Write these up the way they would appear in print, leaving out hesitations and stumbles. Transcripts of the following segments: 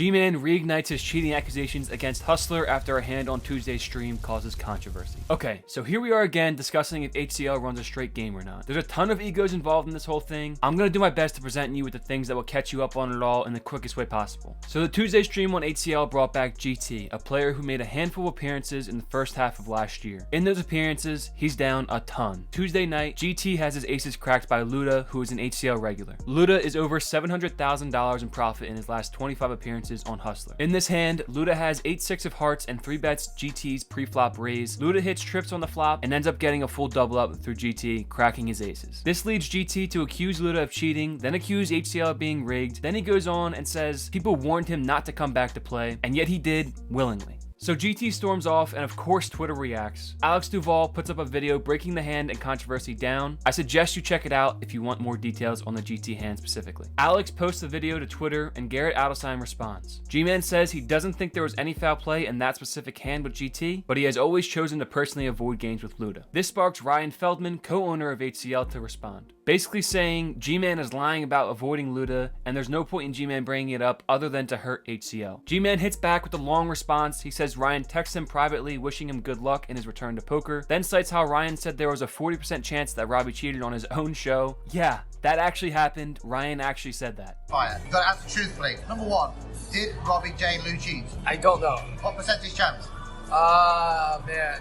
GMan reignites his cheating accusations against Hustler after a hand on Tuesday's stream causes controversy. Okay, so here we are again discussing if HCL runs a straight game or not. There's a ton of egos involved in this whole thing. I'm gonna do my best to present you with the things that will catch you up on it all in the quickest way possible. So the Tuesday stream on HCL brought back GT, a player who made a handful of appearances in the first half of last year. In those appearances, he's down a ton. Tuesday night, GT has his aces cracked by Luda, who is an HCL regular. Luda is over $700,000 in profit in his last 25 appearances on Hustler. In this hand, Luda has 8-6 of hearts and 3 bets GT's pre-flop raise. Luda hits trips on the flop and ends up getting a full double up through GT, cracking his aces. This leads GT to accuse Luda of cheating, then accuse HCL of being rigged. Then he goes on and says people warned him not to come back to play, and yet he did willingly. So GT storms off, and of course Twitter reacts. Alex Duval puts up a video breaking the hand and controversy down. I suggest you check it out if you want more details on the GT hand specifically. Alex posts the video to Twitter, and Garrett Adelsheim responds. GMan says he doesn't think there was any foul play in that specific hand with GT, but he has always chosen to personally avoid games with Luda. This sparked Ryan Feldman, co-owner of HCL, to respond, basically saying GMan is lying about avoiding Luda, and there's no point in GMan bringing it up other than to hurt HCL. GMan hits back with a long response. He says Ryan texts him privately wishing him good luck in his return to poker, then cites how Ryan said there was a 40% chance that Robbie cheated on his own show. Yeah, that actually happened. Ryan actually said that. Fire. You gotta answer truthfully. Number one, did Robbie J. Lou cheat? I don't know. What percentage chance? Man.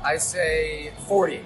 I say 40.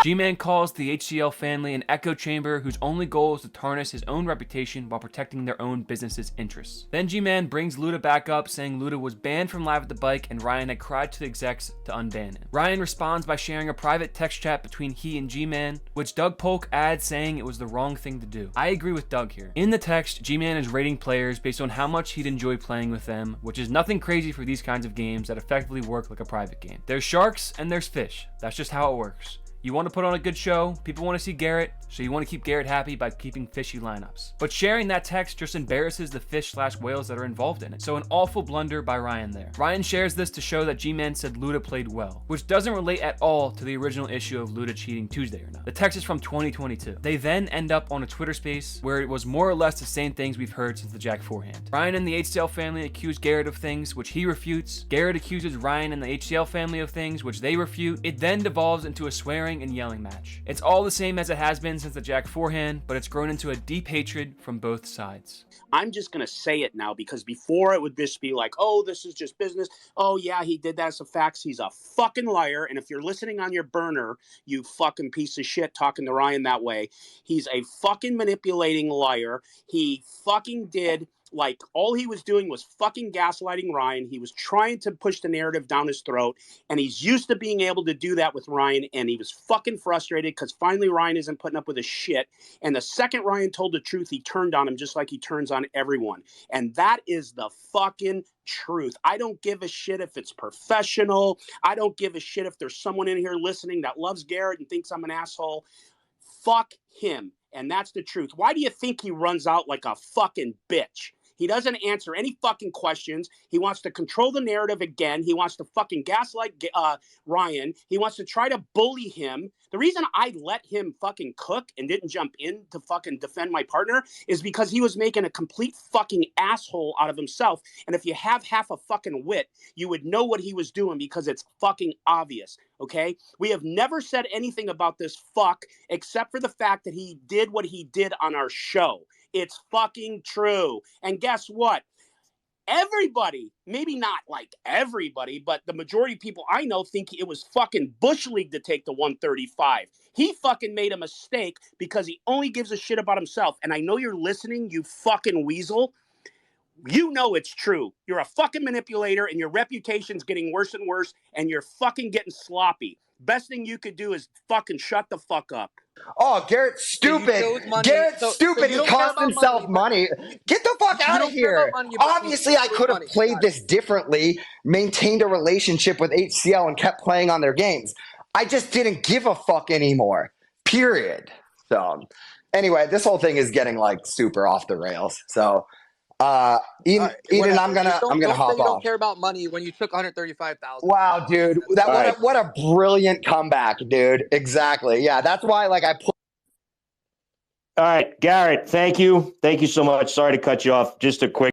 GMan calls the HCL family an echo chamber whose only goal is to tarnish his own reputation while protecting their own business's interests. Then GMan brings Luda back up, saying Luda was banned from Live at the Bike and Ryan had cried to the execs to unban him. Ryan responds by sharing a private text chat between he and GMan, which Doug Polk adds saying it was the wrong thing to do. I agree with Doug here. In the text, GMan is rating players based on how much he'd enjoy playing with them, which is nothing crazy for these kinds of games that effectively work like a private game. There's sharks and there's fish. That's just how it works. You want to put on a good show, people want to see Garrett, so you want to keep Garrett happy by keeping fishy lineups. But sharing that text just embarrasses the fish/whales that are involved in it, so an awful blunder by Ryan there. Ryan shares this to show that GMan said Luda played well, which doesn't relate at all to the original issue of Luda cheating Tuesday or not. The text is from 2022. They then end up on a Twitter space where it was more or less the same things we've heard since the Jack 4 hand. Ryan and the HCL family accuse Garrett of things, which he refutes. Garrett accuses Ryan and the HCL family of things, which they refute. It then devolves into a swearing and yelling match. It's all the same as it has been since the Jack 4 hand, but it's grown into a deep hatred from both sides. I'm just going to say it now because before it would just be like, oh, this is just business. Oh, yeah, he did that. It's a fact. He's a fucking liar. And if you're listening on your burner, you fucking piece of shit talking to Ryan that way, he's a fucking manipulating liar. He fucking did. Like, all he was doing was fucking gaslighting Ryan. He was trying to push the narrative down his throat, and he's used to being able to do that with Ryan, and he was fucking frustrated because finally Ryan isn't putting up with his shit. And the second Ryan told the truth, he turned on him just like he turns on everyone. And that is the fucking truth. I don't give a shit if it's professional. I don't give a shit if there's someone in here listening that loves Garrett and thinks I'm an asshole. Fuck him. And that's the truth. Why do you think he runs out like a fucking bitch? He doesn't answer any fucking questions. He wants to control the narrative again. He wants to fucking gaslight Ryan. He wants to try to bully him. The reason I let him fucking cook and didn't jump in to fucking defend my partner is because he was making a complete fucking asshole out of himself. And if you have half a fucking wit, you would know what he was doing because it's fucking obvious, okay? We have never said anything about this fuck except for the fact that he did what he did on our show. It's fucking true. And guess what? Everybody, maybe not like everybody, but the majority of people I know think it was fucking Bush League to take the 135. He fucking made a mistake because he only gives a shit about himself. And I know you're listening, you fucking weasel. You know it's true. You're a fucking manipulator and your reputation's getting worse and worse and you're fucking getting sloppy. Best thing you could do is fucking shut the fuck up. Oh, Garrett's stupid. Garrett's stupid. He cost himself money. Get the fuck out of here. Obviously, I could have played this differently, maintained a relationship with HCL, and kept playing on their games. I just didn't give a fuck anymore. Period. So, anyway, this whole thing is getting like super off the rails. So, Eden, I'm gonna hop you off. Don't care about money when you took 135,000. Wow, dude, what a brilliant comeback, dude. Exactly. Yeah, that's why like I put. All right, Garrett, thank you. Thank you so much. Sorry to cut you off. Just a quick